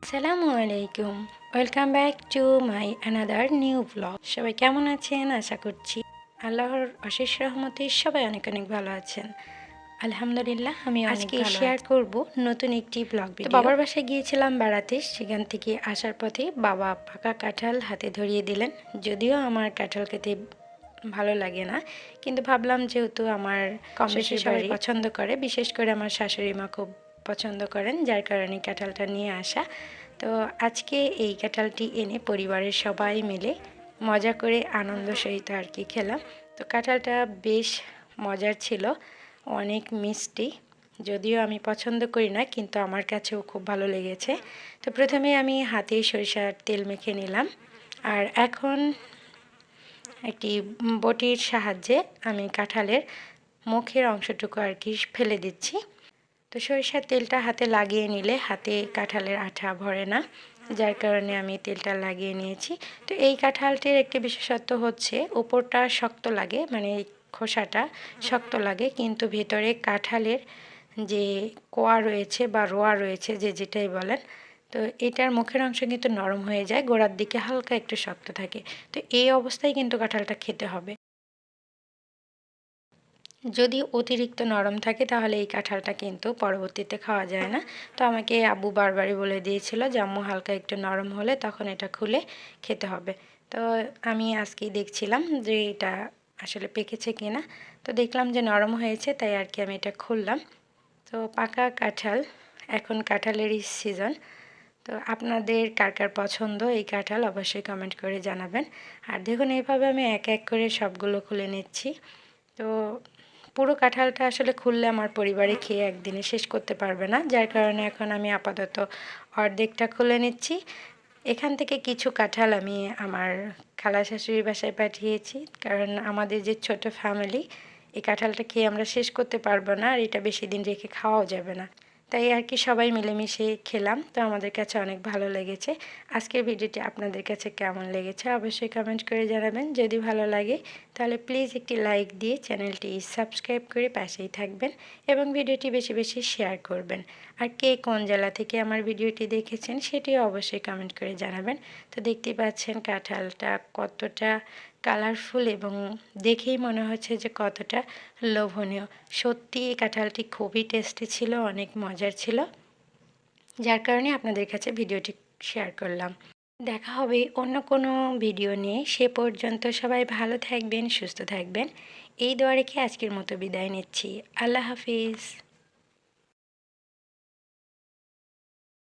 আসসালামু আলাইকুম। Welcome back to my another new blog. সবাই কেমন আছেন? আশা করছি আল্লাহর অশেষ রহমতে সবাই অনেক অনেক ভালো আছেন। আলহামদুলিল্লাহ আমি আজকে শেয়ার করব নতুন একটি ব্লগ ভিডিও। বাবার বাসায় গিয়েছিলাম বেড়াতে, সেখান থেকে আসার পথে বাবা পাকা কাঁঠাল হাতে ধরিয়ে দিলেন। যদিও আমার কাঁঠাল খেতে ভালো লাগে না, কিন্তু ভাবলাম যেহেতু আমার কম বেশি সবাই পছন্দ করে, বিশেষ করে আমার শাশুড়ি মা খুব পছন্দ করেন, যার কারণে কাঁঠালটা নিয়ে আসা। তো আজকে এই কাঁঠালটি এনে পরিবারের সবাই মিলে মজা করে আনন্দ সহিত আর কি খেলাম। তো কাঁঠালটা বেশ মজার ছিল, অনেক মিষ্টি। যদিও আমি পছন্দ করি না, কিন্তু আমার কাছেও খুব ভালো লেগেছে। তো প্রথমে আমি হাতে সরিষার তেল মেখে নিলাম, আর এখন একটি বটির সাহায্যে আমি কাঁঠালের মুখের অংশটুকু আর কি ফেলে দিচ্ছি। তো সরিষার তেলটা হাতে লাগিয়ে নিলে হাতে কাঁঠালের আঠা ভরে না, যার কারণে আমি তেলটা লাগিয়ে নিয়েছি। তো এই কাঁঠালটির একটি বিশেষত্ব হচ্ছে উপরটা শক্ত লাগে, মানে খোসাটা শক্ত লাগে, কিন্তু ভেতরে কাঁঠালের যে কোয়া রয়েছে বা রোয়া রয়েছে, যে যেটাই বলেন, তো এটার মুখের অংশ কিন্তু নরম হয়ে যায়, গোড়ার দিকে হালকা একটু শক্ত থাকে। তো এই অবস্থায় কিন্তু কাঁঠালটা খেতে হবে। যদি অতিরিক্ত নরম থাকে তাহলে এই কাঁঠালটা কিন্তু পরবর্তীতে খাওয়া যায় না। তো আমাকে আব্বু বারবারই বলে দিয়েছিল যে আম্মু হালকা একটু নরম হলে তখন এটা খুলে খেতে হবে। তো আমি আজকেই দেখছিলাম যে এটা আসলে পেকেছে কিনা। তো দেখলাম যে নরম হয়েছে, তাই আর কি আমি এটা খুললাম। তো পাকা কাঁঠাল, এখন কাঁঠালেরই সিজন। তো আপনাদের কার কার পছন্দ এই কাঁঠাল অবশ্যই কমেন্ট করে জানাবেন। আর দেখুন এইভাবে আমি এক এক করে সবগুলো খুলে নিচ্ছি। তো পুরো কাঁঠালটা আসলে খুললে আমার পরিবারে খেয়ে একদিনে শেষ করতে পারবে না, যার কারণে এখন আমি আপাতত অর্ধেকটা খুলে নিচ্ছি। এখান থেকে কিছু কাঁঠাল আমি আমার খালা শাশুড়ির বাসায় পাঠিয়েছি, কারণ আমাদের যে ছোট ফ্যামিলি, এই কাঁঠালটা খেয়ে আমরা শেষ করতে পারবো না, আর এটা বেশি দিন রেখে খাওয়াও যাবে না। তাই আর কি সবাই মিলেমিশে খেলাম। তো আমাদের কাছে অনেক ভালো লেগেছে। আজকের ভিডিওটি আপনাদের কাছে কেমন লেগেছে অবশ্যই কমেন্ট করে জানাবেন। যদি ভালো লাগে তাহলে প্লিজ একটি লাইক দিয়ে চ্যানেলটি সাবস্ক্রাইব করে পাশেই থাকবেন এবং ভিডিওটি বেশি বেশি শেয়ার করবেন। আর কে কোন জেলা থেকে আমার ভিডিওটি দেখেছেন সেটিও অবশ্যই কমেন্ট করে জানাবেন। তো দেখতেই পাচ্ছেন কাঁঠালটা কতটা কালারফুল এবং দেখেই মনে হচ্ছে যে কতটা লোভনীয়। সত্যি এই কাঁঠালটি খুবই টেস্টি ছিল, অনেক মজার ছিল, যার কারণে আপনাদের কাছে ভিডিওটি শেয়ার করলাম। দেখা হবে অন্য কোনো ভিডিও নিয়ে। সে পর্যন্ত সবাই ভালো থাকবেন, সুস্থ থাকবেন, এই দোয়া রেখে আজকের মতো বিদায় নিচ্ছি। আল্লাহ হাফিজ।